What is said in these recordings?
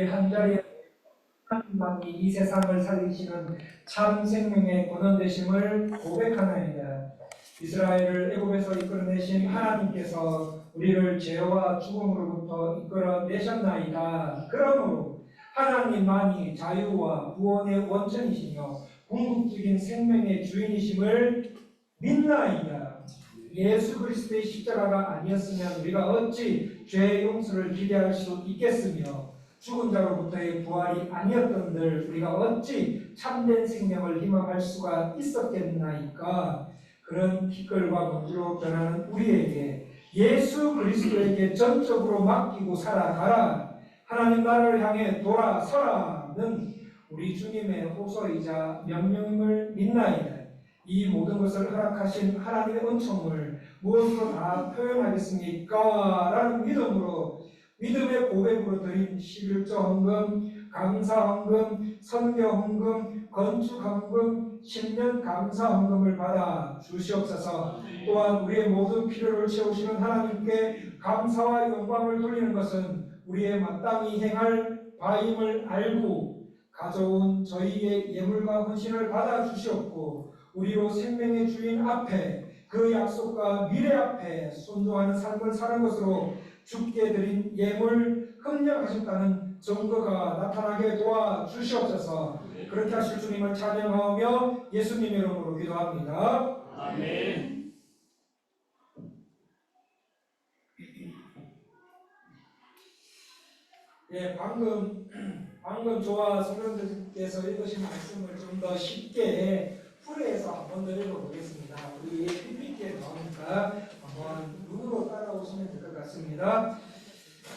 한 자리에 하나님만이 이 세상을 살리시는 참 생명의 권원 되심을 고백하나이다. 이스라엘을 애굽에서 이끌어내신 하나님께서 우리를 죄와 죽음으로부터 이끌어내셨나이다. 그러므로 하나님만이 자유와 구원의 원천이시며 궁극적인 생명의 주인이심을 믿나이다. 예수 그리스도의 십자가가 아니었으면 우리가 어찌 죄의 용서를 기대할 수 있겠으며 죽은 자로부터의 부활이 아니었던들 우리가 어찌 참된 생명을 희망할 수가 있었겠나이까. 그런 티끌과 먼지로 변하는 우리에게 예수 그리스도에게 전적으로 맡기고 살아가라. 하나님 나라를 향해 돌아서라는 우리 주님의 호소이자 명령임을 믿나이다. 이 모든 것을 허락하신 하나님의 은총을 무엇으로 다 표현하겠습니까? 라는 믿음의 고백으로 드린 11조 헌금, 감사 헌금, 선교 헌금, 건축 헌금, 10년 감사 헌금을 받아 주시옵소서. 또한 우리의 모든 필요를 채우시는 하나님께 감사와 영광을 돌리는 것은 우리의 마땅히 행할 바임을 알고 가져온 저희의 예물과 헌신을 받아 주시옵고 우리로 생명의 주인 앞에 그 약속과 미래 앞에 순종하는 삶을 사는 것으로 주께 드린 예물 협력하셨다는 증거가 나타나게 도와주시옵소서. 그렇게 하실 주님을 찬양하며 예수님 이름으로 기도합니다. 아멘. 예, 방금 저와 성도님께서 읽으신 말씀을 좀 더 쉽게 풀이해서 한번 더 읽어보겠습니다. 우리 PPT에 나오니까 한번 눈으로 따라오시면 될 것 같습니다.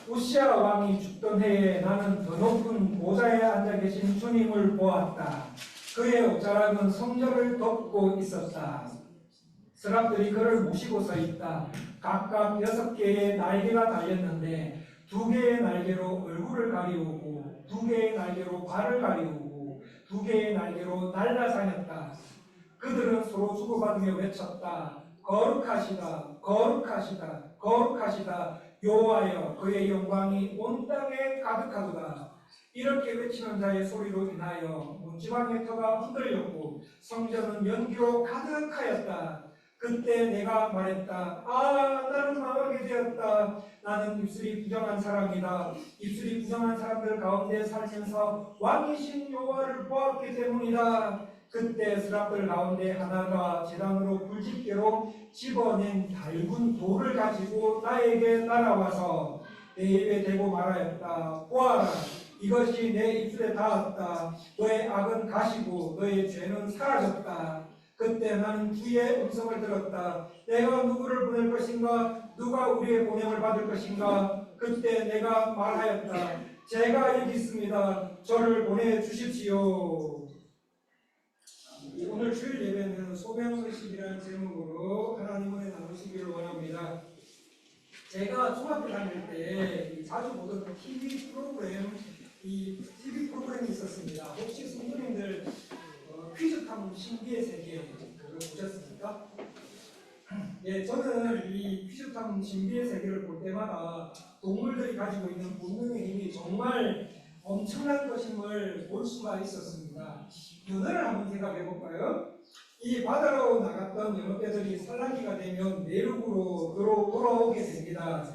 우시아 왕이 죽던 해에 나는 더 높은 보좌에 앉아 계신 주님을 보았다. 그의 옷자락은 성전을 덮고 있었다. 서랍들이 그를 모시고 서 있다. 각각 6개의 날개가 달렸는데 2개의 날개로 얼굴을 가리우고 2개의 날개로 발을 가리우고 2개의 날개로 날아다녔다. 그들은 서로 주고받으며 외쳤다. 거룩하시다, 거룩하시다, 거룩하시다. 여호와여, 그의 영광이 온 땅에 가득하도다. 이렇게 외치는 자의 소리로 인하여 문지방의 터가 흔들렸고 성전은 연기로 가득하였다. 그때 내가 말했다. 나는 망하게 되었다. 나는 입술이 부정한 사람이다. 입술이 부정한 사람들 가운데 살면서 왕이신 여호와를 보았기 때문이다. 그때 스랍들 가운데 하나가 제단으로 불집게로 집어낸 달군 돌을 가지고 나에게 날아와서 내 입에 대고 말하였다. 보아라, 이것이 내 입술에 닿았다. 너의 악은 가시고 너의 죄는 사라졌다. 그때 나는 주의 음성을 들었다. 내가 누구를 보낼 것인가? 누가 우리의 보냄을 받을 것인가? 그때 내가 말하였다. 제가 여기 있습니다. 저를 보내주십시오. 오늘 주일 예배는 소명의식이라는 제목으로 하나님 은혜 나누시기를 원합니다. 제가 중학교 다닐 때 자주 보던 TV 프로그램이 있었습니다. 혹시 성도님들 퀴즈 탐험 신비의 세계 그걸 보셨습니까? 예, 저는 이 퀴즈 탐험 신비의 세계를 볼 때마다 동물들이 가지고 있는 본능의 힘이 정말 엄청난 것임을 볼 수가 있었습니다. 연어를 한번 생각해 볼까요? 이 바다로 나갔던 연어떼들이 산란기가 되면 내륙으로 돌아오게 됩니다.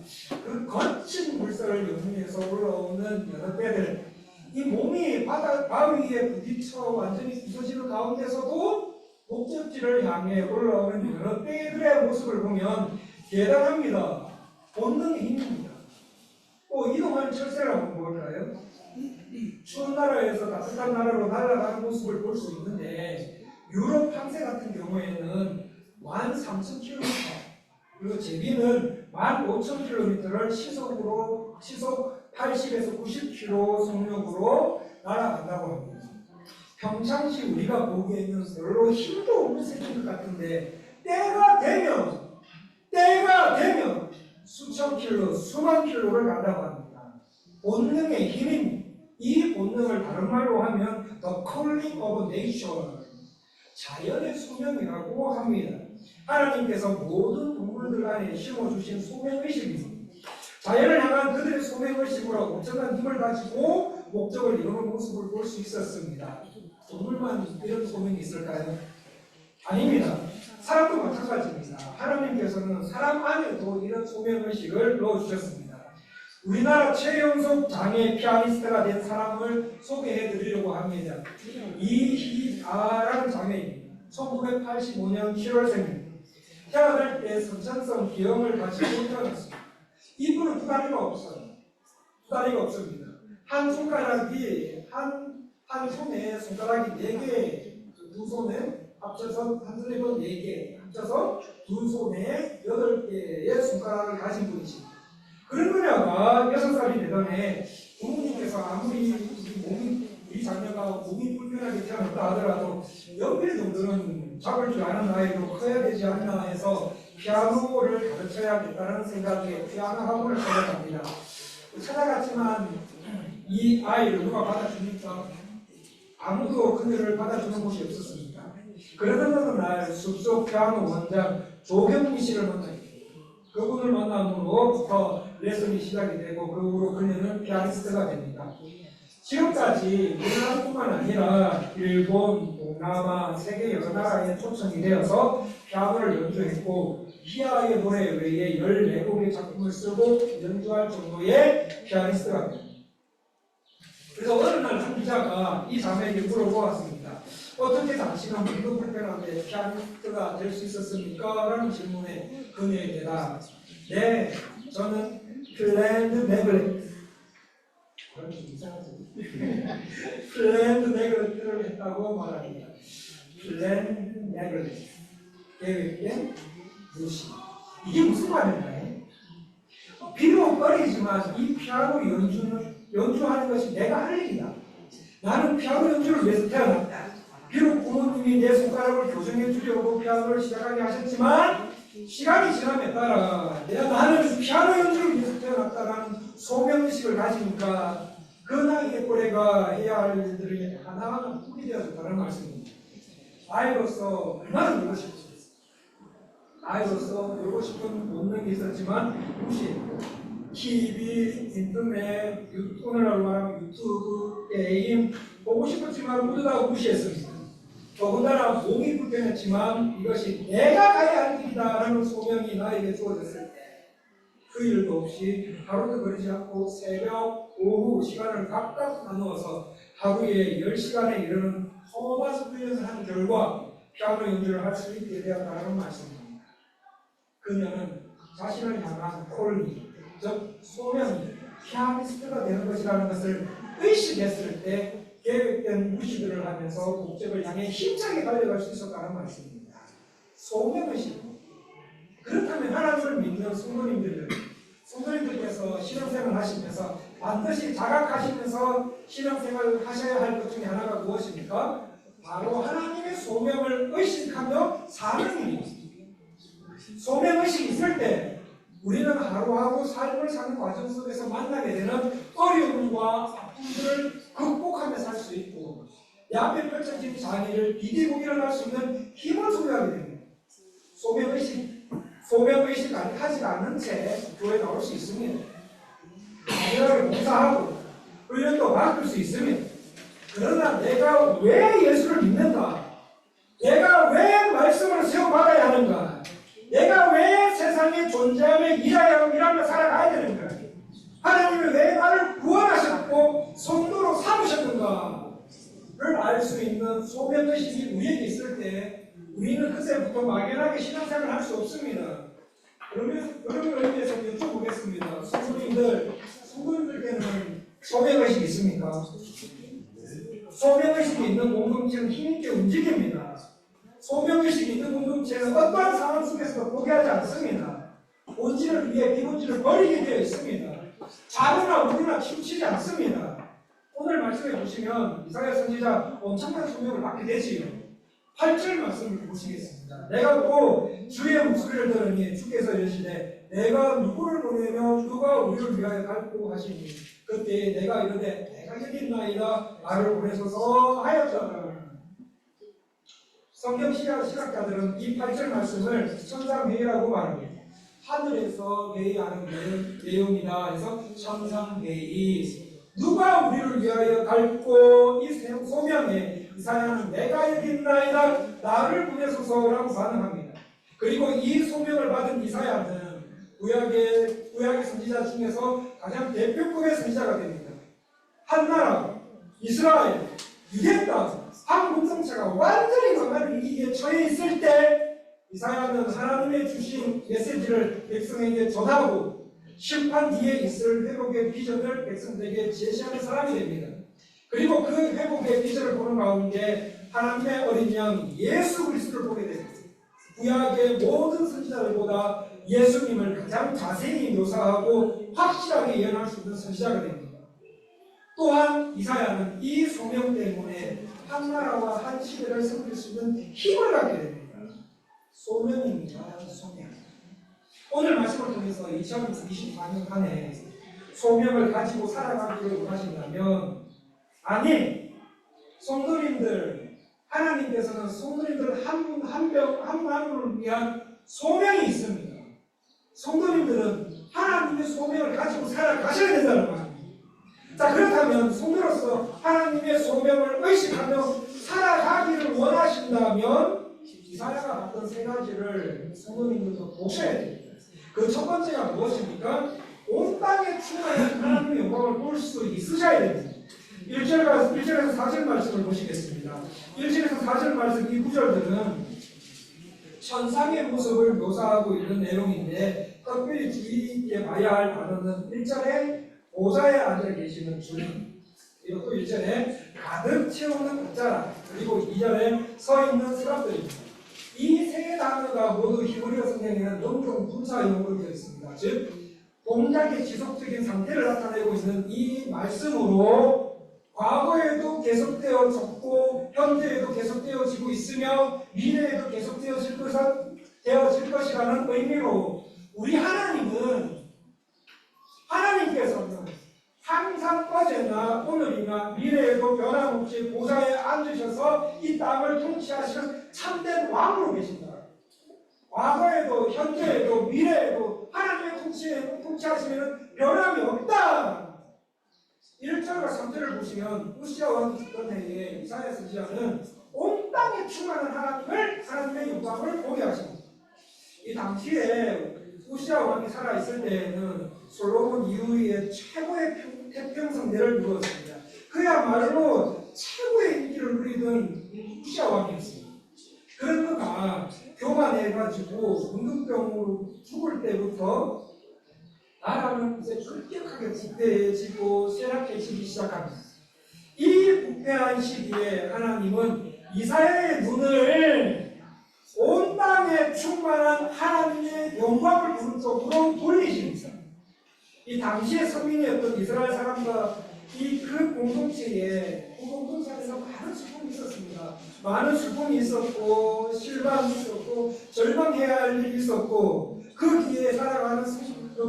그 거친 물살을 연미해서 올라오는 연어떼들, 이 몸이 바위에 부딪혀 완전히 부서지는 가운데서도 목적지를 향해 올라오는 연어떼들의 모습을 보면 대단합니다. 본능의 힘입니다. 이동하는 철새를 한번 볼까요? 추운 나라에서 따뜻한 나라로 날아가는 모습을 볼 수 있는데 유럽 황새 같은 경우에는 13,000km 그리고 제비는 15,000km를 시속 80에서 90km 속력으로 날아간다고 합니다. 평상시 우리가 보기에는 별로 힘도 없는 새끼들 같은데 때가 되면 수천 킬로, 수만 킬로를 간다고 합니다. 본능의 힘입니다. 이 본능을 다른 말로 하면 The Calling of Nature, 자연의 수명이라고 합니다. 하나님께서 모든 동물들 안에 심어주신 소명의식입니다. 자연을 향한 그들의 소명의식으로 엄청난 힘을 가지고 목적을 이루는 모습을 볼 수 있었습니다. 동물만 이런 소명이 있을까요? 아닙니다. 사람도 마찬가지입니다. 하나님께서는 사람 안에도 이런 소명의식을 넣어주셨습니다. 우리나라 최연속 장애 피아니스트가 된 사람을 소개해 드리려고 합니다. 이희아라는 장애인입니다. 1985년 7월생입니다. 태어날 때 선천성 기형을 가지고 태어났습니다. 이분은 두 다리가 없어요. 두 다리가 없습니다. 한 손가락이 한 손에 손가락이 4개, 두 손에 합쳐서 한 손에 4개, 합쳐서 두 손에 8개의 손가락을 가진 분이십니다. 그런 분야가 6살이 되던 해 부모님께서 아무리 우리 자녀가 몸이 불편하게 태어났다 하더라도 연필 정도는 잡을 줄 아는 나이로 커야 되지 않나 해서 피아노를 가르쳐야겠다는 생각에 피아노 학원을 찾아갑니다. 찾아갔지만 이 아이를 누가 받아주니까 아무도 그녀를 받아주는 곳이 없었습니다. 그러던 어느 날 숲속 피아노 원장 조경미 씨를 만나게 됩니다. 그분을 만남으로부터 레슨이 시작이 되고 그 후로 그녀는 피아니스트가 됩니다. 지금까지 우리나라뿐만 아니라 일본, 동남아, 세계 여러 나라에 초청이 되어서 피아노를 연주했고 희아의 노래 외에 14곡의 작품을 쓰고 연주할 정도의 피아니스트가 됩니다. 그래서 어느 날 한 기자가 이 자매에게 물어보았습니다. 어떻게 당신은 몸도 불편한데 피아니스트가 될 수 있었습니까? 라는 질문에 그녀의 대답. 네, 저는 플랜드 네글렉트 플랜드 네글렉트를 했다고 말합니다. 플랜드 네글렉트 계획된 무시. 이게 무슨 말인가요? 비록 어리지만 이 피아노 연주하는 것이 내가 할 일이다. 나는 피아노 연주를 위해서 태어났다. 비록 부모님이 내 손가락을 교정해 주려고 피아노를 시작하게 하셨지만 시간이 지남에 따라 나는 피아노 연주를 위해서 태어났다라는 소명의식을 가지니까 그 나이의 또래가 해야 할 일들이 하나하나 뚝이 되어졌다는 말씀입니다. 아이로서 얼마나 놀고 싶습니까? 아이로서 놀고 싶은 본능이 있었지만 무시했고 TV, 인터넷, 오늘날 말하면 유튜브, 게임 보고 싶었지만 모두 다 무시했습니다. 더군다나 몸이 불편했지만 이것이 내가 가야 할 일이다라는 소명이 나에게 주어졌을 때 그 일도 없이 하루도 거리지 않고 새벽, 오후 시간을 각각 나누어서 하루에 10시간에 이르는 허바스 훈련을 한 결과 피아노 연주를 할 수 있게 되었다는 말씀입니다. 그녀는 자신을 향한 콜링, 즉 소명이 피아니스트가 되는 것이라는 것을 의식했을 때 계획된 무시들을 하면서 목적을 향해 힘차게 달려갈 수 있었다는 말씀입니다. 소명의식. 그렇다면 하나님을 믿는 성도님들께서 신앙생활을 하시면서 반드시 자각하시면서 신앙생활을 하셔야 할 것 중에 하나가 무엇입니까? 바로 하나님의 소명을 의식하며 사는 일입니다. 소명의식이 있을 때 우리는 하루하루 삶을 사는 과정 속에서 만나게 되는 어려움과 아픔들을 극복하며 살 수 있고 내 앞에 펼쳐진 장애를 디디고 일어날 수 있는 힘을 소유하게 됩니다. 소명의식 하지 않은 채 교회에 나올 수 있습니다. 당연하게 봉사하고 훈련도 받을 수 있습니다. 그러나 내가 왜 예수를 믿는가? 내가 왜 말씀을 세워받아야 하는가? 내가 왜 세상에 존재하며 일하며 살아가야 되는가? 하나님이 왜 나를 구원하셨고 성도로 삼으셨는가를 알 수 있는 소명의식이 우리에게 있을 때 우리는 그때부터 막연하게 신앙생활을 할 수 없습니다. 그러면 의미에서 여쭤보겠습니다. 성도님들께는 소명의식이 있습니까? 소명의식이 있는 공동체는 힘있게 움직입니다. 소명의식이 있는 공동체는 어떠한 상황 속에서도 포기하지 않습니다. 본질을 위해 비본질을 버리게 되어 있습니다. 자료나 우리나 치우치지 않습니다. 오늘 말씀해 보시면 이사야 선지자 엄청난 소명을 받게 되지요. 8절 말씀을 보시겠습니다. 내가 또 주의 목소리를 들으니 주께서 이르시되 내가 누구를 보내며 누가 우리를 위하여 갈고 하시니 그때 내가 이르되 내가 여기 있나이다 나를 보내소서 하였잖아. 성경 신학자들은 이 8절 말씀을 천상회의라고 말합니다. 하늘에서 회의하는 내용이다 해서 천상회의. 누가 우리를 위하여 밝고 이 소명에 이사야는 내가 여기 있나이다 나를 보내소서라고 반응합니다. 그리고 이 소명을 받은 이사야는 구약의 선지자 중에서 가장 대표급의 선지자가 됩니다. 한 나라, 이스라엘, 유대 땅, 한 공동체가 완전히 망하는 위기에 처해 있을 때 이사야는 하나님의 주신 메시지를 백성에게 전하고 심판 뒤에 있을 회복의 비전을 백성들에게 제시하는 사람이 됩니다. 그리고 그 회복의 비전을 보는 가운데 하나님의 어린 양 예수 그리스도를 보게 됩니다. 구약의 모든 선지자들보다 예수님을 가장 자세히 묘사하고 확실하게 예언할 수 있는 선지자가 됩니다. 또한 이사야는 이 소명 때문에 한 나라와 한 시대를 섬길 수 있는 힘을 갖게 됩니다. 소명입니다. 소명. 오늘 말씀을 통해서 2024년 한 해 소명을 가지고 살아가기를 원하신다면 아니, 성도님들 하나님께서는 성도님들 한 분을 위한 소명이 있습니다. 성도님들은 하나님의 소명을 가지고 살아가셔야 된다는 말입니다. 자, 그렇다면 성도로서 하나님의 소명을 의식하며 살아가기를 원하신다면 이사야가 봤던 세 가지를 성도님들도 보셔야 됩니다. 그 첫 번째가 무엇입니까? 온 땅에 충만한 하나님의 영광을 볼 수 있으셔야 됩니다. 1절에서 4절 말씀을 보시겠습니다. 1절에서 4절 말씀 이 구절들은 천상의 모습을 묘사하고 있는 내용인데 특별히 주의 깊게 봐야 할 단어는 1절에 보좌에 앉아 계시는 주님, 그리고 또 1절에 가득 채우는 박자라, 그리고 2절에 서 있는 사람들입니다. 이 세 단어가 모두 히브리어 성경에는 농경 분사형으로 되어 있습니다. 즉 동작의 지속적인 상태를 나타내고 있는 이 말씀으로 과거에도 계속되어졌고 현재에도 계속되어지고 있으며 미래에도 계속되어질 것이라는 의미로 우리 하나님께서는 항상 어제나 오늘이나 미래에도 변함없이 보좌에 앉으셔서 이 땅을 통치하시는 참된 왕으로 계신다. 과거에도 현재에도 미래에도 하나님의 통치하시면 변함이 없다. 1절과 3절을 보시면 우시아 왕이 죽던 해에 이사야 선지자는 온 땅에 충만한 하나님의 영광을 보게 하십니다. 이 당시에 우시아 왕이 살아있을 때에는 솔로몬 이후에 최고의 태평성대를 누렸습니다. 그야말로 최고의 인기를 누리던 우시아 왕이었습니다. 그런 그가 교만해가지고 문둥병으로 죽을 때부터 나라는 이제 급격하게 부패해지고 쇠락해지기 시작합니다. 이 부패한 시기에 하나님은 이사야의 눈을 온 땅에 충만한 하나님의 영광을 보는 쪽으로 돌리십니다. 이 당시의 서민이었던 이스라엘 사람과 그 공동체에 안에서 많은 슬픔이 있었습니다. 많은 슬픔이 있었고 실망이 있었고 절망해야 할 일이 있었고 그 뒤에 살아가는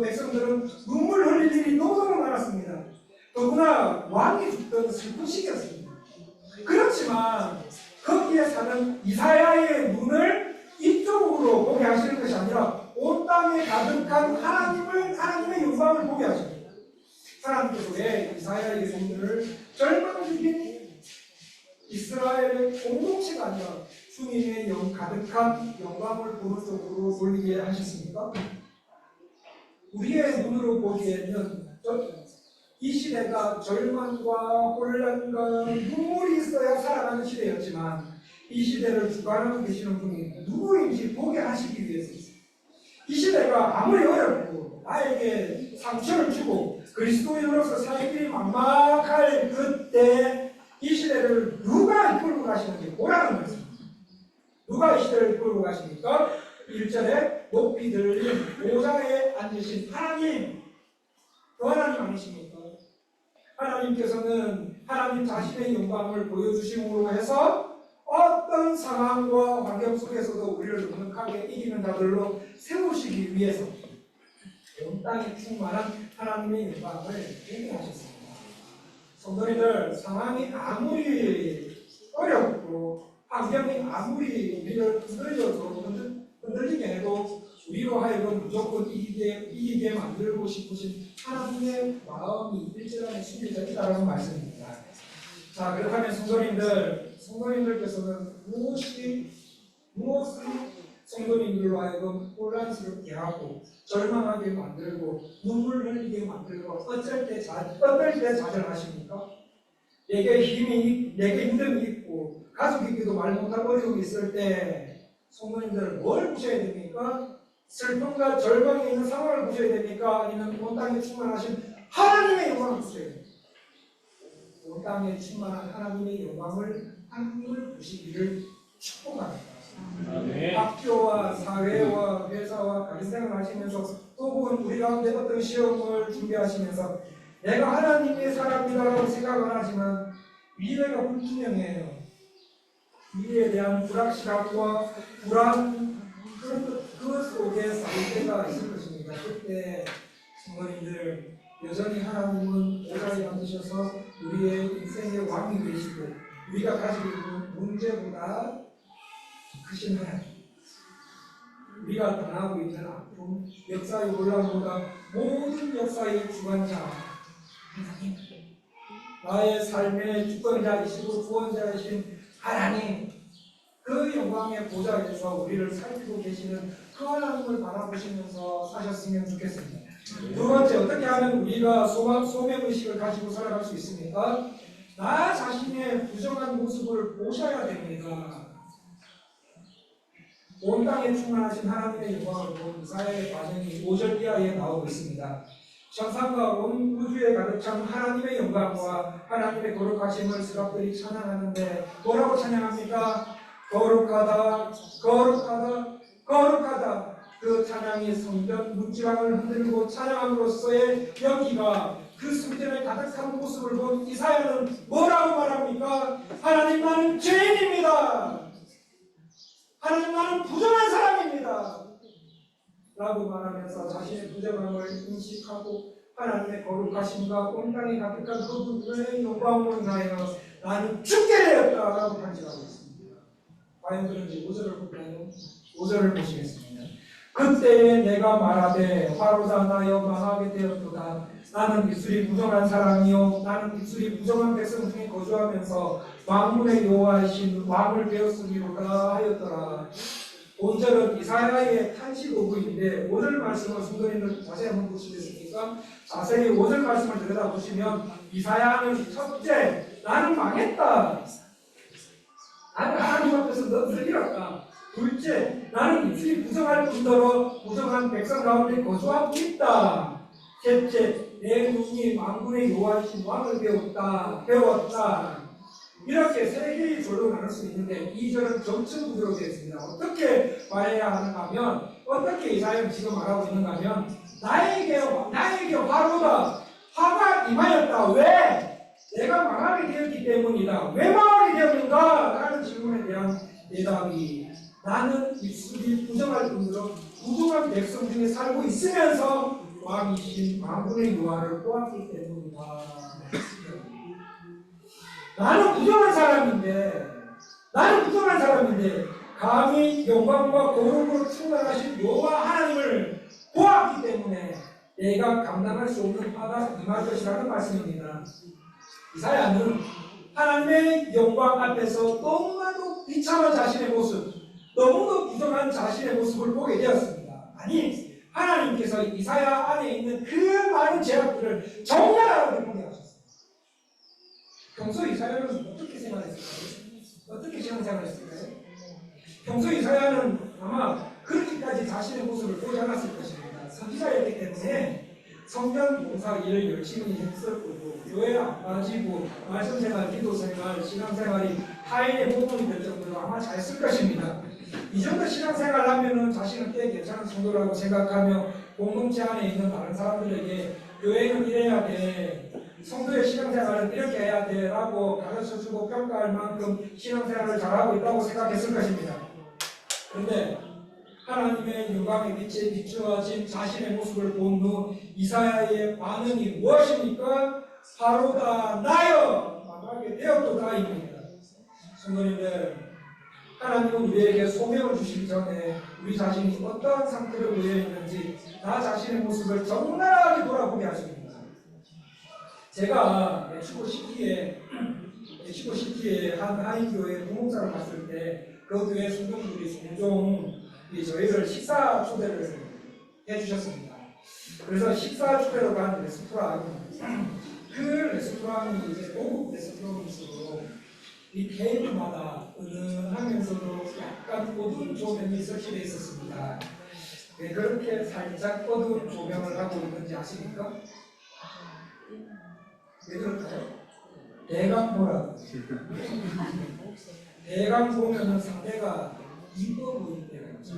백성들은 눈물 흘릴 일이 너무너무 많았습니다. 더구나 왕이 죽던 슬픈 시기였습니다. 그렇지만 거기에 사는 이사야의 눈을 이쪽으로 보게 하시는 것이 아니라 온 땅에 가득한 하나님의 영광을 보게 하십니다. 하나님께서 왜 이사야의 눈을 절망 중인 이스라엘의 공동체가 아니라 주님의 가득한 영광을 보는 쪽으로 돌리게 하셨습니까? 우리의 눈으로 보기에는 이 시대가 절망과 혼란과 눈물이 있어야 살아가는 시대였지만 이 시대를 주관하고 계시는 분이 누구인지 보게 하시기 위해서 이 시대가 아무리 어렵고 나에게 상처를 주고 그리스도인으로서 살기 막막할 그때 이 시대를 누가 이끌고 가시는지 보라는 것입니다. 누가 이 시대를 이끌고 가십니까? 1절에 높이 들린 보좌에 앉으신 하나님, 그 하나님 아니십니까? 하나님께서는 하나님 자신의 영광을 보여주심으로 해서 어떤 상황과 환경 속에서도 우리를 넉넉하게 이기는 자들로 세우시기 위해서 온 땅에 충만한 하나님의 영광을 보게 하셨습니다. 성도님들, 상황이 아무리 어렵고 환경이 아무리 우리를 흔들리게 해도 우리로 하여금 무조건 이기게 만들고 싶으신 하나님의 마음이 1절 안에 숨겨져 있다는 말씀입니다. 자, 그렇다면 성도님들께서는 무엇을 성도님들로 하여금 혼란스럽게 하고 절망하게 만들고 눈물 흘리게 만들고 어떨 때 좌절하십니까? 내게 힘듦이 있고 가족에게도 말 못할 어려움이 있을 때 성도님들 뭘 보셔야 됩니까? 슬픔과 절망이 있는 상황을 보셔야 됩니까? 아니면 온 땅에 충만하신 하나님의 영광을 보셔야 됩니까? 온 땅에 충만한 하나님의 하나님을 보시기를 축복합니다. 학교와 사회와 회사와 가정생활을 하시면서 또 혹은 우리 가운데 어떤 시험을 준비하시면서 내가 하나님의 사람이라고 생각을 하지만 미래가 불투명해요. 미래에 대한 불확실함과 불안 그 속에 살 때가 있을 것입니다. 그때 성도님들 여전히 하나님은 보좌에 앉으셔서 우리의 인생의 왕이 되시고 우리가 가지고 있는 문제보다 크신 하나님, 우리가 당하고 있는 아픔, 역사의 혼란보다 모든 역사의 주관자 하나님, 나의 삶의 주권자이시고 구원자이신 하나님, 그 영광의 보좌에서 우리를 살피고 계시는 그 하나님을 바라보시면서 사셨으면 좋겠습니다. 두 번째, 어떻게 하면 우리가 소명의식을 가지고 살아갈 수 있습니까? 나 자신의 부정한 모습을 보셔야 됩니다. 온 땅에 충만하신 하나님의 영광을 본 이사야의 반응이 5절 이하에 나오고 있습니다. 천상과 온 우주에 가득 찬 하나님의 영광과 하나님의 거룩하심을 스랍들이 찬양하는데 뭐라고 찬양합니까? 거룩하다, 거룩하다, 거룩하다. 그 찬양이 성전 문지방을 흔들고 찬양함으로써의 연기가 그 성전에 가득한 모습을 본 이사야는 뭐라고 말합니까? 하나님, 나는 죄인입니다. 하나님, 나는 부정한 사람입니다. 라고 말하면서 자신의 부정함을 인식하고 하나님의 거룩하심과 온 땅에 가득한 그 분의 영광으로 인하여 나는 죽게 되었다 라고 간증하고 있습니다. 과연 그런지 5절을 볼까요? 5절을 보시겠습니다. 그때에 내가 말하되 화로다 나여 망하게 되었도다. 나는 입술이 부정한 사람이요 나는 입술이 부정한 백성 중에 거주하면서 만군의 여호와이신 왕을 배웠으리로다 하였더라. 5절은 이사야의 탄식 오구인데 5절 말씀을 성도님들 자세히 한번 보시겠습니까? 자세히 5절 말씀을 들여다보시면 이사야는 첫째, 나는 망했다. 나는 하나님 앞에서 넋을 잃었다. 둘째, 나는 입술이 부정할 뿐더러 부정한 백성 가운데 거주하고 있다. 셋째, 내 눈이 만군의 여호와이신 왕을 배웠다. 이렇게 세 개의 절로 나눌 수 있는데 2절은 점층 구조로 되어 있습니다. 어떻게 말해야 하는가 하면 어떻게 이사야는 지금 말하고 있는가 하면 나에게 화로다. 화가 임하였다. 왜? 내가 망하게 되었기 때문이다. 왜 망하게 되었는가? 라는 질문에 대한 대답이 나는 입술이 부정할 뿐더러 부정한 백성 중에 살고 있으면서 왕이신 만군의 여호와를 보았기 때문이다. 나는 부정한 사람인데 감히 영광과 거룩으로 충만하신 여호와 하나님을 보았기 때문에 내가 감당할 수 없는 화가 임할 것이라는 말씀입니다. 이사야는 하나님의 영광 앞에서 너무나도 비참한 자신의 모습, 너무도 부정한 자신의 모습을 보게 되었습니다. 아니, 하나님께서 이사야 안에 있는 그 많은 죄악들을 정렬하라고 보게 하셨습니다. 평소 이사야는 어떻게 생활했을까요? 어떻게 신앙생활했을까요? 평소 이사야는 아마 그렇게까지 자신의 모습을 보지 않았을 것입니다. 선지자였기 때문에 성경 봉사 일을 열심히 했었고 교회 안 빠지고 말씀생활, 기도생활, 신앙생활이 타인의 부분이 될 정도로 아마 잘 쓸 것입니다. 이 정도 신앙생활을 하면은 자신은 꽤 괜찮은 정도라고 생각하며 공동체 안에 있는 다른 사람들에게 교회는 이래야 돼, 성도의 신앙생활은 이렇게 해야 돼 라고 가르쳐주고 평가할 만큼 신앙생활을 잘하고 있다고 생각했을 것입니다. 그런데 하나님의 영광의 빛에 비추어진 자신의 모습을 본 후 이사야의 반응이 무엇입니까? 화로다 나여 망하게 되었도다입니다. 성도님들, 하나님은 우리에게 소명을 주시기 전에 우리 자신이 어떠한 상태로 놓여 있는지 나 자신의 모습을 적나라하게 돌아보게 하십니다. 제가 멕시코 PPT에 한 한인교회 부목사를 갔을 때 그 교회 성도들이 종종 저희를 식사 초대를 해주셨습니다. 그래서 식사 초대로 간 레스토랑, 그 레스토랑이 이제 고급 레스토랑일수록 이 테이블마다 은은하면서도 약간 어두운 조명이 설치되어 있었습니다. 왜 그렇게 살짝 어두운 조명을 하고 있는지 아십니까? 왜 그럴까요? 대강 보라고. 대강 보면은 상대가 이뻐 보일 때가 있죠.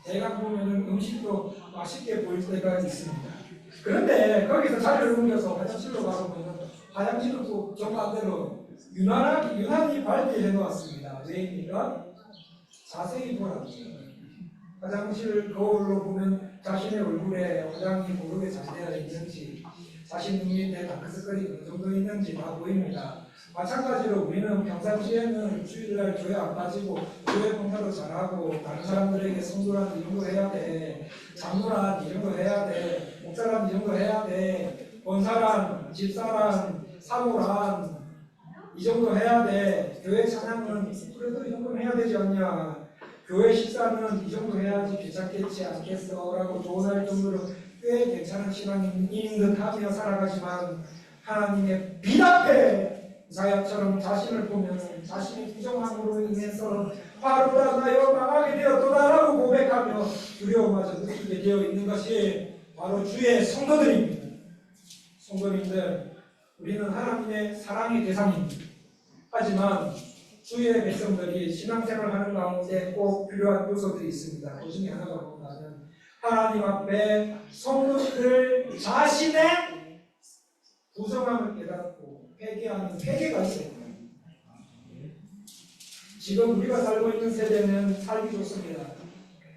대강 보면은 음식도 맛있게 보일 때가 있습니다. 그런데 거기서 자리를 옮겨서 화장실로 가보면은 화장실은 또 정반대로 유난히 밝게 해놓았습니다. 왜입니까? 자세히 보라고. 화장실 거울로 보면 자신의 얼굴에 화장이 고르게 잘 되어 있는지, 자신 눈 밑에 다크서클이 어느 정도 있는지 다 보입니다. 마찬가지로 우리는 평상시에는 주일날 교회 안 빠지고 교회 봉사도 잘하고 다른 사람들에게 성도란 이 정도 해야 돼, 장로란 이 정도 해야 돼, 목사란 이 정도 해야 돼, 권사란, 집사란, 사모란 이 정도 해야 돼, 교회 찬양은 그래도 이 정도는 해야 되지 않냐, 교회 식사는 이 정도 해야지 괜찮겠지 않겠어 라고 조언할 정도로 꽤 괜찮은 신앙인 듯 하며 살아가지만 하나님의 빛 앞에 이사야처럼 자신을 보면 자신의 부정함으로 인해서 바로다 나여 망하게 되었도다라고 고백하며 두려움마저 느끼게 되어 있는 것이 바로 주의 성도들입니다. 성도님들, 우리는 하나님의 사랑의 대상입니다. 하지만 주의 백성들이 신앙생활하는 가운데 꼭 필요한 요소들이 있습니다. 그 중에 하나가 뭐냐면 하나님 앞에 성도들 자신의 부정함을 깨닫고 회개하는 회개가 있어요. 지금 우리가 살고 있는 세대는 살기 좋습니다.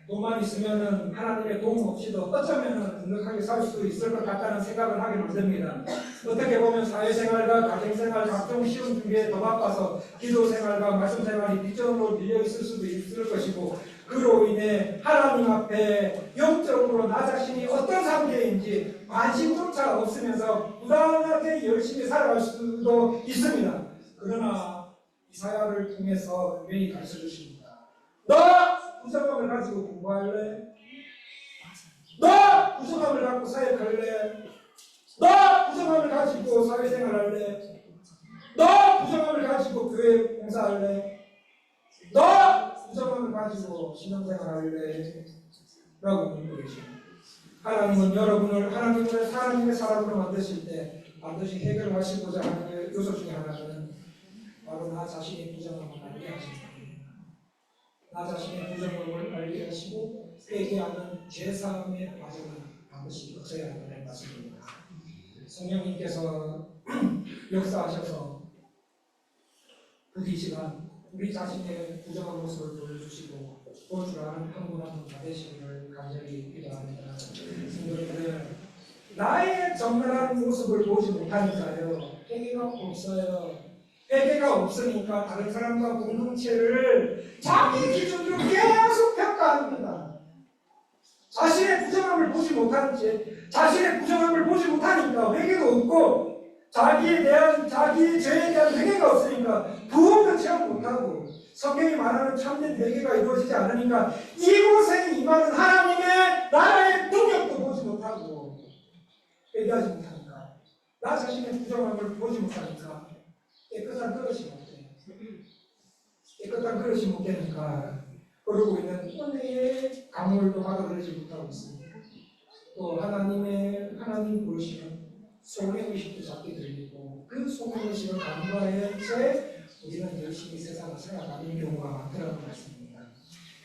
돈만 있으면은 하나님의 도움 없이도 어쩌면은 넉넉하게 살 수 있을 것 같다는 생각을 하게 만듭니다. 어떻게 보면 사회생활과 가정생활, 각종 시험 준비에 더 바빠서 기도생활과 말씀생활이 뒷전으로 밀려 있을 수도 있을 것이고, 그로 인해 하나님 앞에 영적으로 나 자신이 어떤 상태인지 관심조차 없으면서 무단하게 열심히 살아갈 수도 있습니다. 그러나 이사야를 통해서 분명히 가르쳐 주십니다. 너 부정함을 가지고 공부할래? 너 부정함을 갖고 사역할래? 너 부정함을 가지고 사회생활할래? 너 부정함을 가지고 교회 봉사할래? 너 부정함을 가지고 신앙생활할래? 라고 묻고 계십니다. 하나님은 여러분을 하나님의 사람으로 만드실 때 반드시 해결하시고자 하는 요소 중에 하나는 바로 나 자신의 부정함을 알게 하십니다. 나 자신의 부정함을 알게 하시고 회개하는 죄사함의 과정을 반드시 거쳐야 한다는 말씀입니다. 성령님께서 역사하셔서 부디 시간 우리 자신의 부정한 모습을 보여주시고 볼 줄 아는 한 분 한 분 다 되시기를 간절히 기도합니다. 성도님들, 나의 정면한 모습을 보지 못하니까요, 회개가 없어요. 회개가 없으니까 다른 사람과 공동체를 자기 기준으로 계속 평가합니다. 자신의 부정함을 보지 못하니까 회개도 없고, 자기에 대한 자기의 죄에 대한 회개가 없으니까 부흥도 체험 못하고, 성경이 말하는 참된 회개가 이루어지지 않으니까 이곳에 임하는 하나님의 나라의 능력도 보지 못하고 회개하지 못하니까, 나 자신의 부정함을 보지 못하니까 깨끗한 그릇이 못 돼. 깨끗한 그릇이 못 되니까 흐르고 있는 은혜의 강물도 받아들이지 못하고 있습니다. 또 하나님 부르시는 소명의식도 작게 들리고, 그 소명의식을 간과해 채 우리는 열심히 세상을 살아가는 경우가 많더라는 말씀입니다.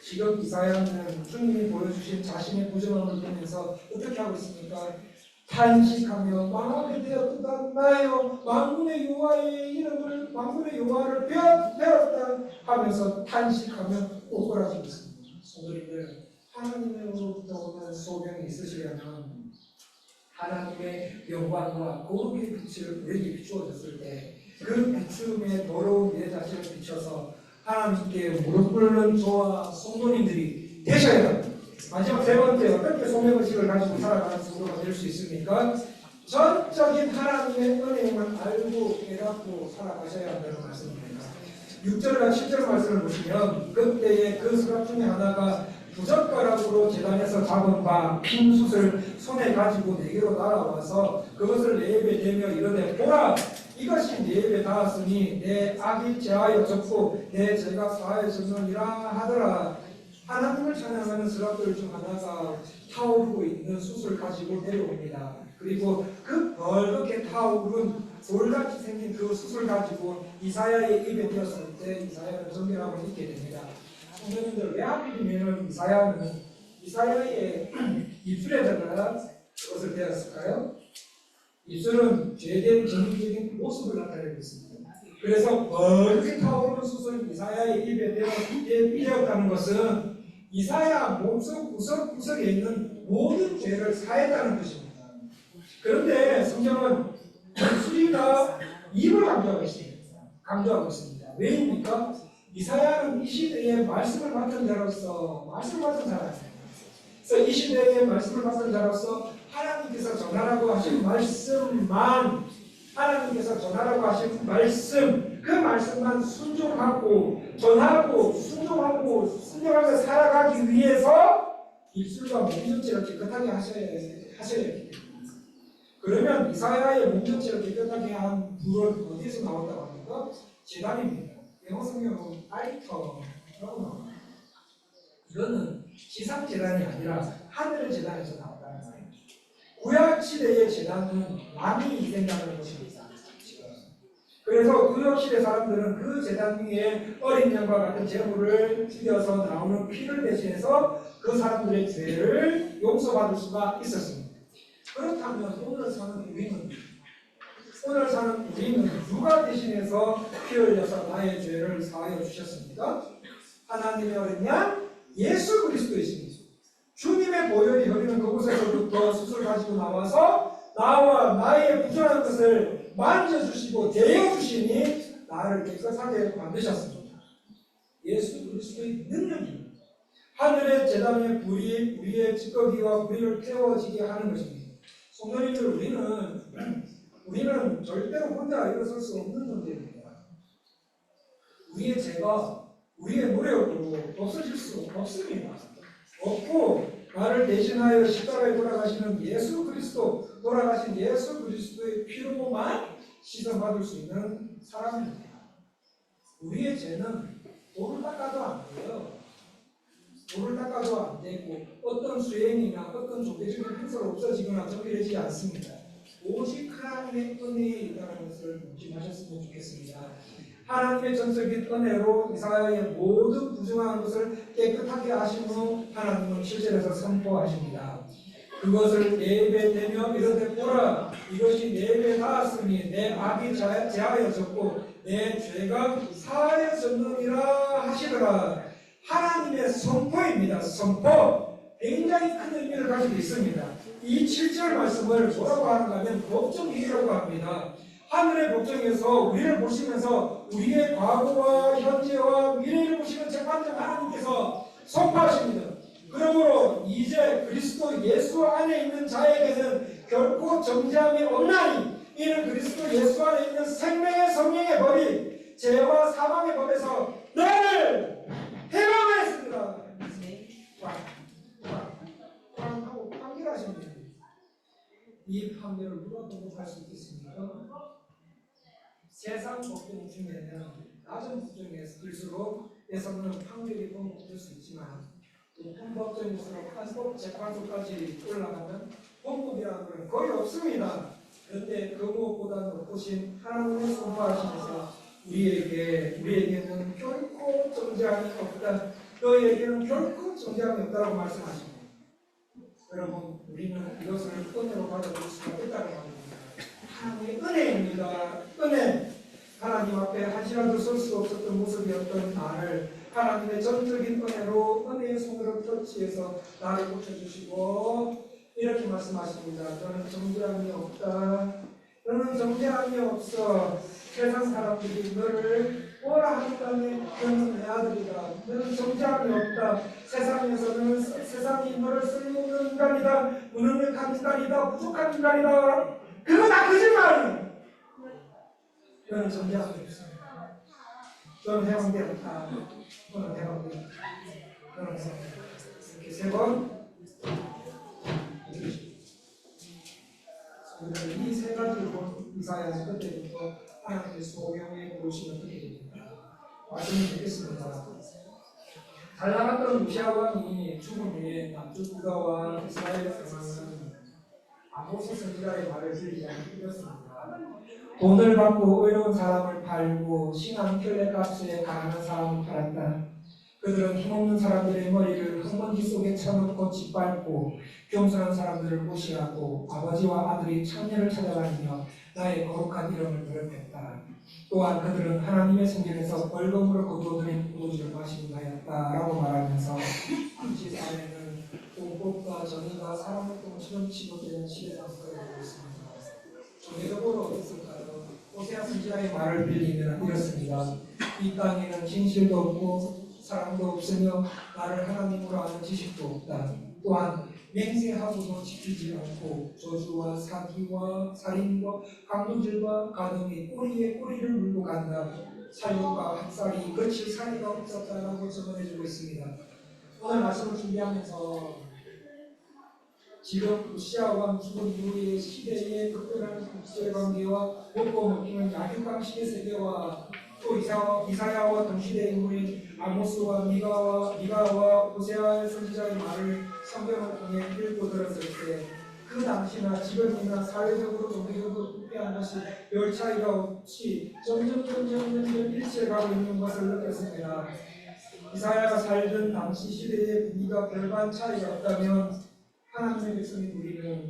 지금 이사야는 주님이 보여주신 자신의 부정함을 보면서 어떻게 하고 있습니까? 탄식하며 망하게 되었다 나여 만군의 여호와를 배웠다 하면서 탄식하며 오그라지고 있습니다. 성도님들, 하나님으로부터 오는 소명이 있으시려면 하나님의 영광과 거룩의 빛을 우리에게 비추어졌을 때 그 비춤에 더러운 내 자신을 비춰서 하나님께 무릎 꿇는 저와 성도님들이 되셔야 합니다. 마지막 세 번째, 어떻게 소명의식을 가지고 살아가는 성도가 될 수 있습니까? 전적인 하나님의 은혜만 알고 깨닫고 살아가셔야 한다는 말씀입니다. 6절과 7절 말씀을 보시면 그때에 그 서랍 중에 하나가 부젓가락으로 제단에서 잡은 바 핀 숯을 손에 가지고 내게로 날아와서 그것을 내 입에 대며 이르되 보라 이것이 내 입에 닿았으니 내 악이 제하여 졌고 내 죄가 사하여 졌느니라 하더라. 하나님을 찬양하는 서랍들 중 하나가 타오르고 있는 숯을 가지고 내려옵니다. 그리고 그 벌겋게 타오른 돌같이 생긴 그 숯을 가지고 이사야의 입에 대었을 때 이사야는 정결함을 잊게 됩니다. 성도님들 왜 하필이면 이사야의 입술에다가 그것을 대었을까요? 입술은 죄된 정기적인 모습을 나타내고 있습니다. 그래서 벌겋게 타오르는 숯을 이사야의 입에 대었다는 것은 이사야 몸속 구석구석에 있는 모든 죄를 사했다는 것입니다. 그런데 성경은 입술이나 입을 강조하고 있습니다. 왜입니까? 이사야는 이 시대에 말씀을 맡은 자로서 말씀을 맡은 자라서 그래서 이 시대에 말씀을 맡은 자로서 하나님께서 전하라고 하신 말씀만 하나님께서 전하라고 하신 말씀 그 말씀만 순종하고 전하고 순종하며 살아가기 위해서 입술과 몸전체를 깨끗하게 하셔야 합니다. 그러면 이사야의 몸전체를 깨끗하게 한 불은 어디서 나온다고 합니까? 제단입니다. 영어 성경은 알터라고 나옵니다. 이거는 지상 제단이 아니라 하늘의 제단에서 나온다는 거예요. 구약 시대의 제단은 왕이 희생하는 것입니다. 그래서 구약 시대 사람들은 그 제단 위에 어린 양과 같은 제물을 죽여서 나오는 피를 대신해서 그 사람들의 죄를 용서받을 수가 있었습니다. 그렇다면 오늘 사는 우리는 누가 대신해서 피 흘려서 나의 죄를 사하여 주셨습니까? 하나님의 어린 양 예수 그리스도이십니다. 주님의 보혈이 흐르는 그곳에서부터 숯을 가지고 나와서 나와 나의 부정한 것을 만져주시고 대여주시니 나를 깨끗하게 만드셨습니다. 예수 그리스도의 능력입니다. 하늘의 제단의 불이 우리의 찌꺼기와 뿌리를 태워지게 하는 것입니다. 성도님들 우리는 절대로 혼자 일어설 수 없는 존재입니다. 우리의 죄가 우리의 노력으로 없어질 수 없습니다. 없고 나를 대신하여 십자가에 돌아가신 예수 그리스도의 피로만 시선받을 수 있는 사람입니다. 우리의 죄는 돌을 닦아도 안 돼요. 돌을 닦아도 안 되고 어떤 수행이나 어떤 종교적인 행사로 없어지거나 정리되지 않습니다. 오직 하나님의 은혜에 있다는 것을 명심하셨으면 좋겠습니다. 하나님의 전적인 은혜로 이사야의 모든 부정한 것을 깨끗하게 하신 후 하나님은 7절에서 선포하십니다. 그것을 내 입에 대며 이르되 보라 이것이 내 입에 닿았으니 내 악이 제하여졌고 내 죄가 사하여졌느니라 하시더라. 하나님의 선포입니다. 선포. 굉장히 큰 의미를 가지고 있습니다. 이 7절 말씀을 뭐라고 하는가 하면 법정이라고 합니다. 하늘의 법정에서 우리를 보시면서 우리의 과거와 현재와 미래를 보시는 재판장 하나님께서 선포하십니다. 그러므로 이제 그리스도 예수 안에 있는 자에게는 결코 정죄함이 없나니 이는 그리스도 예수 안에 있는 생명의 성령의 법이 죄와 사망의 법에서 너를 해방하였습니다. 하고 판결하십니다. 이 판결을 누가 도둑할 수 있겠습니까? 세상 법정 중에는 낮은 법정일수록 에서는 판결이 번복될 수 있지만 높은 법정일수록 헌법재판소까지 올라가면 번복이라는 것은 거의 없습니다. 그런데 그 무엇보다 높으신 하나님의 선포하시면서 우리에게는 결코 정죄함이 없다. 너희에게는 결코 정죄함이 없다고 말씀하십니다. 여러분, 우리는 이것을 은혜로 받아들일 수가 있다는 말입니다. 하나님의 은혜입니다. 은혜. 하나님 앞에 한 시간도 설 수 없었던 모습이었던 나를 하나님의 전적인 은혜로 은혜의 손으로 터치해서 나를 고쳐주시고 이렇게 말씀하십니다. 너는 정죄함이 없다. 너는 정죄함이 없어. 세상 사람들이 너를 뭐라 하니까는 너는 내 아들이다. 너는 정죄함이 없다. 세상에서는 세상이 너를 쓸모없는 인간이다. 무능력한 인간이다. 부족한 인간이다. 그거 다 거짓말이에요. 저는 정지하고 싶습니다. 저는 해방되었다. 저는 해방되었다. 저는 해방되었다. 이렇게 세 번. 이 세 가지를 본 이사야서 그때부터 하나님의 소명에 부르시면 그렇게 됩니다. 말씀을 듣겠습니다. 잘 나갔던 우시아 왕이 죽은 후에 남쪽 유다와 이스라엘의 상황은 아모스 선지자의 말을 들리지 않게 되었습니다. 돈을 받고 의로운 사람을 팔고 신한 켤레값에 가난한 사람을 팔았다. 그들은 힘없는 사람들의 머리를 흙먼지 속에 쳐넣고 짓밟고 겸손한 사람들을 무시하고 아버지와 아들이 창녀를 찾아다니며 나의 거룩한 이름을 더럽혔다. 또한 그들은 하나님의 성전에서 벌금으로 거두어들인 포도주를 마시는 하였다라고 말하면서 당시 사회는 공법과 정의가 사람을 통치는 치고되는 시대가 되고 있습니다. 종교적으로 어땠을까요? 호세아 선지자의 말을 빌리면 이렇습니다. 이 땅에는 진실도 없고 사랑도 없으며 나를 하나님으로 아는 지식도 없다. 또한 맹세하고도 지키지 않고 저주와 사기와 살인과 강도질과 가늠이 꼬리에 꼬리를 물고 간다. 사욕과 학살이 거칠 사이가 없었다라고 증언해주고 있습니다. 오늘 말씀을 준비하면서 지금 루시아 왕 죽은 이후의 시대의 특별한 국제관계와 먹고 먹기는 약육강식의 세계와 또 이사야와 동시대 인물인 아모스와 미가와 호세아 선지자의 말을 성경을 통해 읽고 들었을 때 그 당시나 지금이나 사회적으로 종교적으로 부패한 것이 별 차이가 없이 점점 일치해가고 있는 것을 느꼈습니다. 이사야가 살던 당시 시대의 분위기가 별반 차이가 없다면 하나님의 백성이 우리는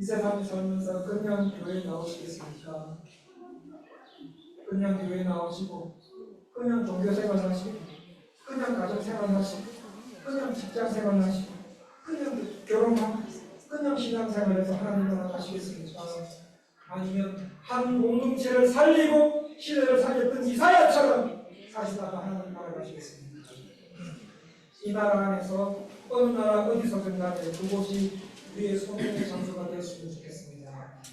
이 세상에 살면서 그냥 교회에 나오시겠습니까? 그냥 교회에 나오시고 그냥 종교생활 하시고 그냥 가정생활 하시고 그냥 직장생활 하시고 그냥 결혼하고 그냥 신앙생활에서 하나님을 나가시겠습니까? 아니면 한 공동체를 살리고 시대를 살렸던 이사야처럼 사시다가 하나님 나라 가시겠습니까? 이 나라 안에서 어느 나라 어디서든 간에 그곳이 우리의 소명의 장소가 되었으면 좋겠습니다.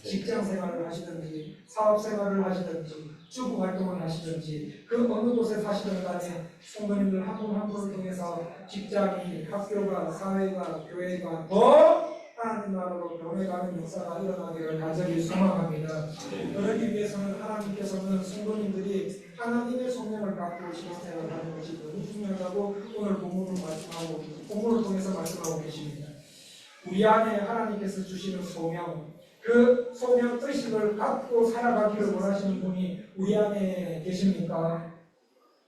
직장생활을 하시든지 사업생활을 하시든지 주부활동을 하시든지 그 어느 곳에 사시든 간에 성도님들 한 분 한 분을 통해서 직장이, 학교가, 사회가, 교회가 더 하나님 나라로 변해가는 역사가 일어나기를 간절히 소망합니다. 그러기 위해서는 하나님께서는 성도님들이 하나님의 소명을 갖고 신앙생활을 하는 것이 너무 중요하다고 오늘 본문을 통해서 말씀하고 계십니다. 우리 안에 하나님께서 주시는 소명, 그 소명 의식을 갖고 살아가기를 원하시는 분이 우리 안에 계십니까?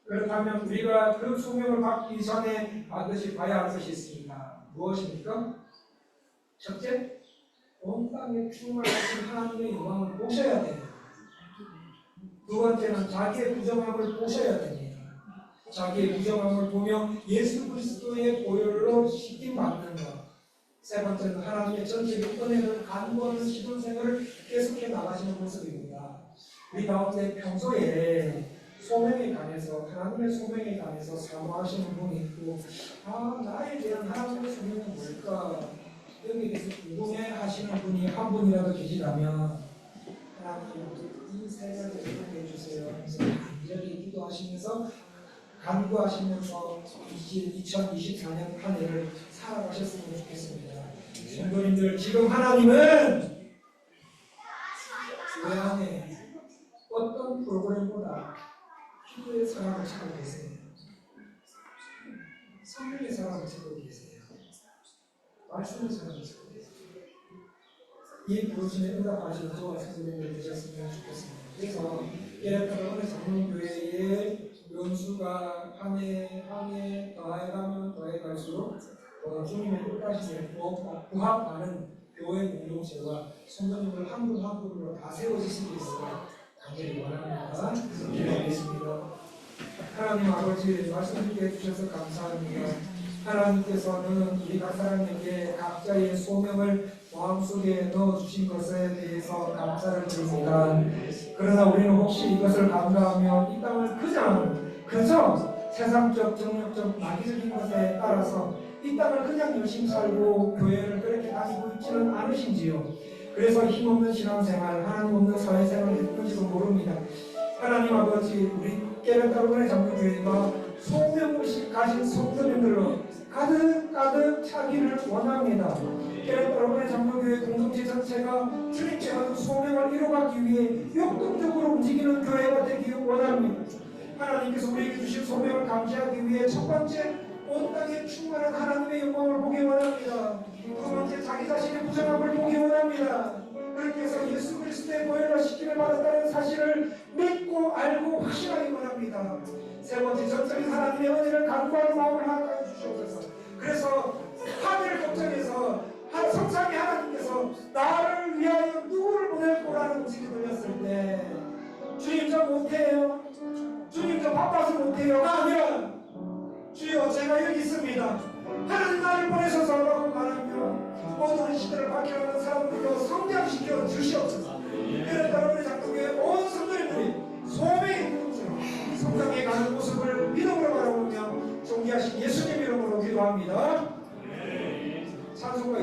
그렇다면 우리가 그 소명을 받기 전에 반드시 봐야 할 것이 있습니다. 무엇입니까? 첫째, 온 땅에 충만하신 하나님의 영광을 보셔야 됩니다. 두 번째는 자기의 부정함을 보셔야 됩니다. 자기의 부정함을 보며 예수 그리스도의 보혈로 씻김받는 것. 세 번째는 하나님의 전적인 은혜를 간구하는 신앙생활을 계속해 나가시는 모습입니다. 우리 가운데 평소에 소명에 관해서 하나님의 소명에 관해서 사모하시는 분이 있고 나에 대한 하나님의 소명은 뭘까? 여기에 대해서 궁금해하시는 분이 한 분이라도 계시다면 하나님 이 생활을 해결해 주세요. 그래서 간절히 기도하시면서 간구하시면서 2024년 한 해를 살아가셨으면 좋겠습니다. 성도님들, 지금 하나님은 교회 안에 어떤 프로그램보다 기도의 사랑을 찾고 계세요. 성령의 사랑을 찾고 계세요. 말씀의 사랑을 찾고 계세요. 이 부르심에 응답하시는 저와 성도님들 되셨으면 좋겠습니다. 그래서 예약하다 오늘 장로교회의 연수가 한 해 더해가면 더해갈수록 주님의 뜻하심에 부합하는 교회 공동체와 성도님들 한 분 한 분으로 다 세워지시기 위해서 간절히 원합니다. 기도하겠습니다. 하나님 아버지 말씀드리게 해주셔서 감사합니다. 하나님께서는 우리 각 사람에게 각자의 소명을 마음속에 넣어주신 것에 대해서 감사를 드립니다. 그러나 우리는 혹시 이것을 간과하며 이 땅을 그저 세상적, 정력적, 마귀적인 것에 따라서 이 땅을 그냥 열심히 살고 교회를 그렇게 다니고 있지는 않으신지요. 그래서 힘없는 신앙생활, 하나님 없는 사회생활을 했는지도 모릅니다. 하나님 아버지, 우리 깨닫다로의 장로교회가 소명의식 가진 성도님들로 가득 차기를 원합니다. 깨닫다로의 장로교회 공동체 전체가 주님께 하는 소명을 이루어가기 위해 역동적으로 움직이는 교회가 되기 원합니다. 하나님께서 우리에게 주신 소명을 감지하기 위해 첫 번째, 온 땅에 충만한 하나님의 영광을 보기 원합니다. 두 번째, 자기 자신의 부정함을 보기 원합니다. 그렇게 해서 예수 그리스도의 보혈로 시킴을 받았다는 사실을 믿고 알고 확신하기 원합니다. 세 번째, 전적인 하나님의 은혜를 간구하는 마음을 허락하여 주시옵소서. 그래서 하늘을 걱정해서 성삼위 하나님께서 나를 위하여 누구를 보낼 거라는 음식이 들렸을 때 주님 저 못해요, 주님 저 바빠서 못해요가 아니라 주여 제가 여기 있습니다, 하나님 나를 보내셔서 라고 말하며 모든 시대를 바뀌어가는 사람들로 성장시켜 주시옵소서. 그랬다 우리 장로교회 온 성도님들이 소명의 성장해 가는 모습을 믿음으로 바라보며 존귀하신 예수님 이름으로 기도합니다. 찬송가